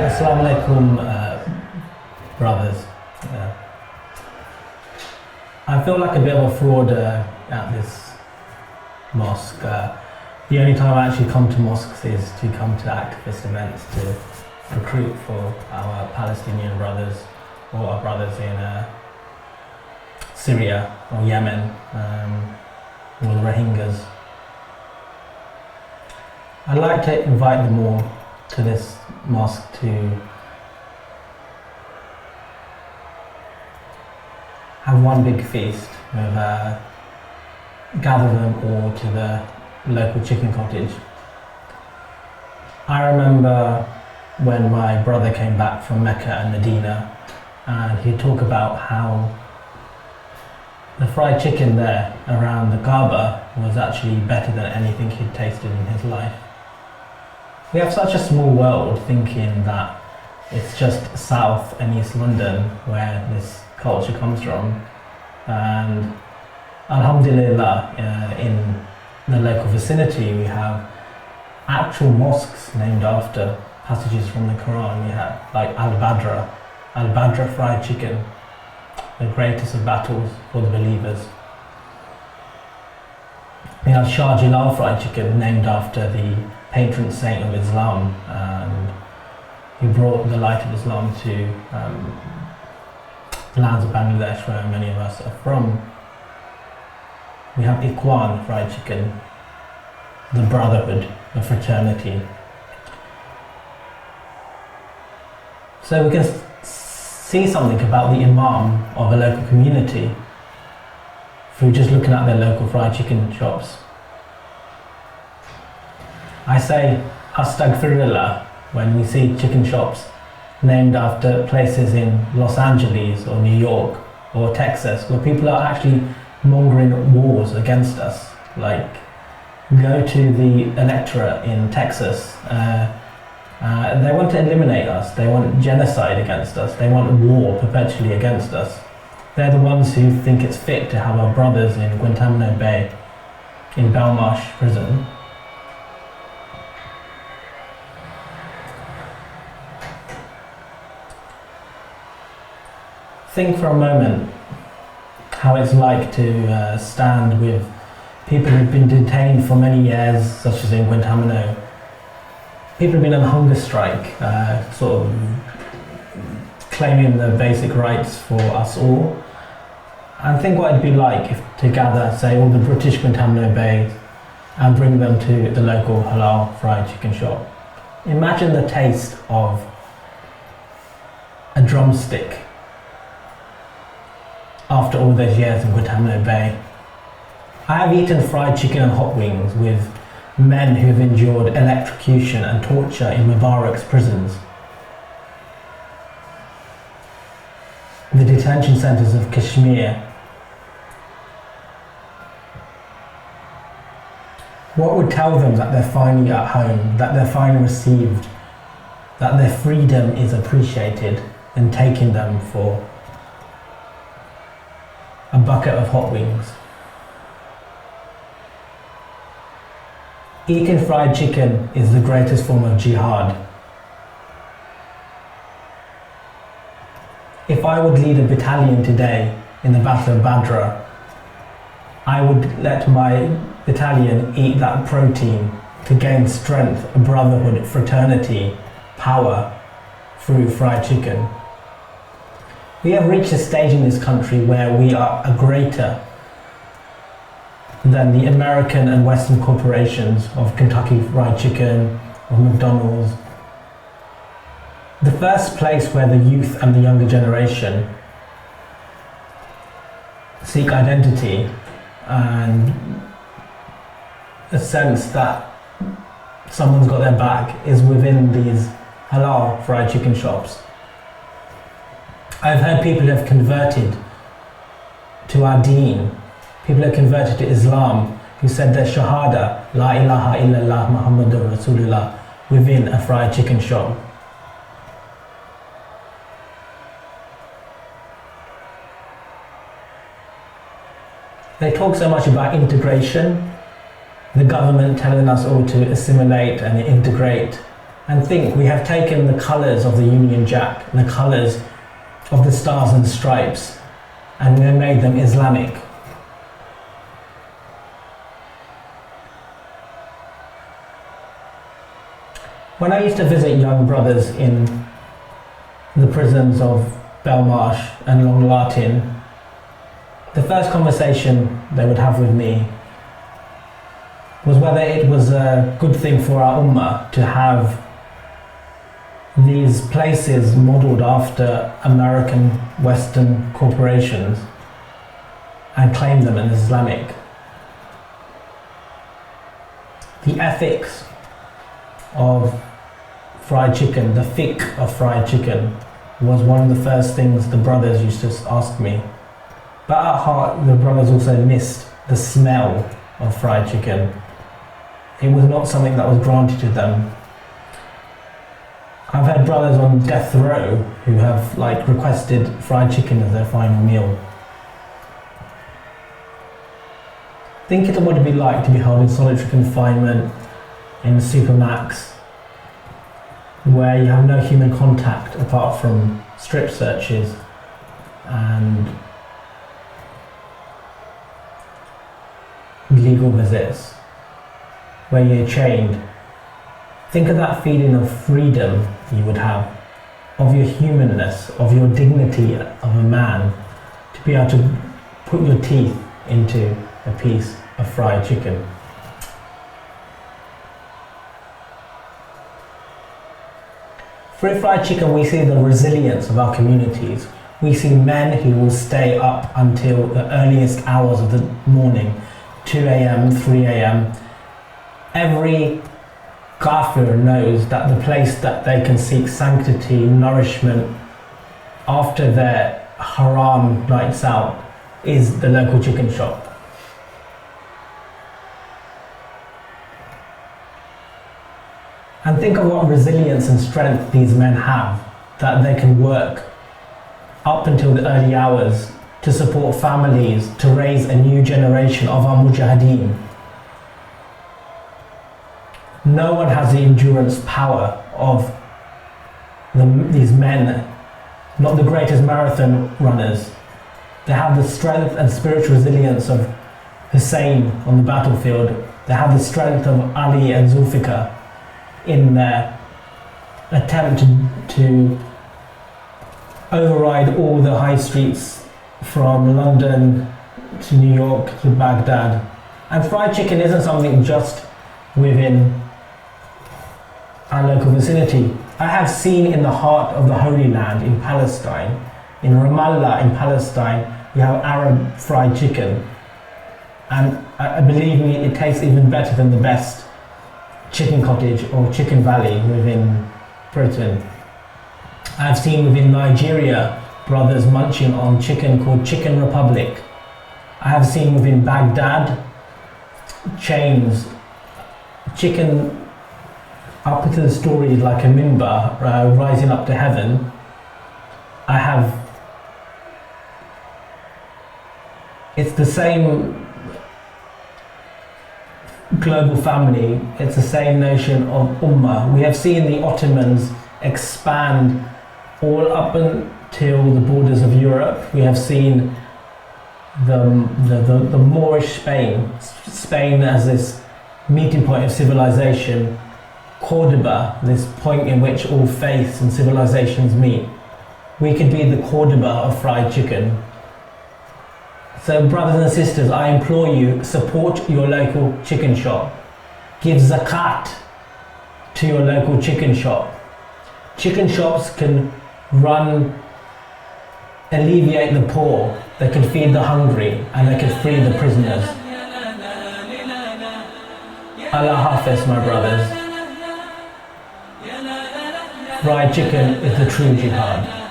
Assalamu alaikum, brothers. I feel like a bit of a fraud at this mosque. The only time I actually come to mosques is to come to activist events to recruit for our Palestinian brothers or our brothers in Syria or Yemen or the Rohingyas. I'd like to invite them all to this mosque to have one big feast with gather them all to the local chicken cottage. I remember when my brother came back from Mecca and Medina, and he'd talk about how the fried chicken there around the Kaaba was actually better than anything he'd tasted in his life. We have such a small world thinking that it's just South and East London where this culture comes from, and alhamdulillah in the local vicinity we have actual mosques named after passages from the Quran. We have like Al-Badr Fried Chicken, the greatest of battles for the believers. We have Shah Fried Chicken, named after the patron saint of Islam, and he brought the light of Islam to the lands of Bangladesh, where many of us are from. We have Ikhwan Fried Chicken, the brotherhood, the fraternity. So we can see something about the imam of a local community through just looking at their local fried chicken shops. I say Astaghfirullah when we see chicken shops named after places in Los Angeles or New York or Texas where people are actually mongering wars against us. Like, go to the electorate in Texas. They want to eliminate us. They want genocide against us. They want war perpetually against us. They're the ones who think it's fit to have our brothers in Guantanamo Bay, in Belmarsh prison. Think for a moment how it's like to stand with people who've been detained for many years, such as in Guantanamo. People have been on a hunger strike, sort of claiming the basic rights for us all. And think what it'd be like if to gather, say, all the British Guantanamo Bay and bring them to the local halal fried chicken shop. Imagine the taste of a drumstick after all those years in Guantanamo Bay. I have eaten fried chicken and hot wings with men who have endured electrocution and torture in Mubarak's prisons, the detention centres of Kashmir. What would tell them that they're finally at home, that they're finally received, that their freedom is appreciated, and taking them for a bucket of hot wings? Eating fried chicken is the greatest form of jihad. If I would lead a battalion today in the Battle of Badr, I would let my battalion eat that protein to gain strength, brotherhood, fraternity, power through fried chicken. We have reached a stage in this country where we are a greater than the American and Western corporations of Kentucky Fried Chicken, of McDonald's. The first place where the youth and the younger generation seek identity and a sense that someone's got their back is within these halal fried chicken shops. I've heard people who have converted to our deen, people who have converted to Islam, who said their shahada, La ilaha illallah Muhammadur Rasulullah, within a fried chicken shop. They talk so much about integration, the government telling us all to assimilate and integrate, and think we have taken the colours of the Union Jack, the colours of the Stars and Stripes, and we made them Islamic. When I used to visit young brothers in the prisons of Belmarsh and Long Lartin, the first conversation they would have with me was whether it was a good thing for our ummah to have these places modelled after American Western corporations and claim them as Islamic. The ethics of fried chicken, the fiqh of fried chicken, was one of the first things the brothers used to ask me. But at heart, the brothers also missed the smell of fried chicken. It was not something that was granted to them. I've had brothers on death row who have requested fried chicken as their final meal. Think of what it would be like to be held in solitary confinement in the supermax, where you have no human contact apart from strip searches and legal visits, where you're chained. Think of that feeling of freedom you would have, of your humanness, of your dignity of a man, to be able to put your teeth into a piece of fried chicken. Through fried chicken, we see the resilience of our communities. We see men who will stay up until the earliest hours of the morning, 2 a.m., 3 a.m. Every kafir knows that the place that they can seek sanctity, nourishment after their haram nights out is the local chicken shop. And think of what resilience and strength these men have, that they can work up until the early hours to support families, to raise a new generation of our mujahideen. No one has the endurance power of these men, not the greatest marathon runners. They have the strength and spiritual resilience of Hussein on the battlefield. They have the strength of Ali and Zulfikar in their attempt to override all the high streets from London to New York to Baghdad. And fried chicken isn't something just within our local vicinity. I have seen in the heart of the Holy Land in Palestine, in Ramallah in Palestine, we have Arab fried chicken. And believe me, it tastes even better than the best chicken cottage or chicken valley within Britain. I've seen within Nigeria brothers munching on chicken called Chicken Republic. I have seen within Baghdad chains, chicken up into the story like a mimbar rising up to heaven. It's the same global family, it's the same notion of ummah. We have seen the Ottomans expand all up until the borders of Europe. We have seen the Moorish Spain as this meeting point of civilization, Cordoba, this point in which all faiths and civilizations meet. We could be the Cordoba of fried chicken. So brothers and sisters, I implore you, support your local chicken shop. Give zakat to your local chicken shop. Chicken shops can alleviate the poor, they can feed the hungry, and they can free the prisoners. Allah Hafiz, my brothers. Fried chicken is the true jihad.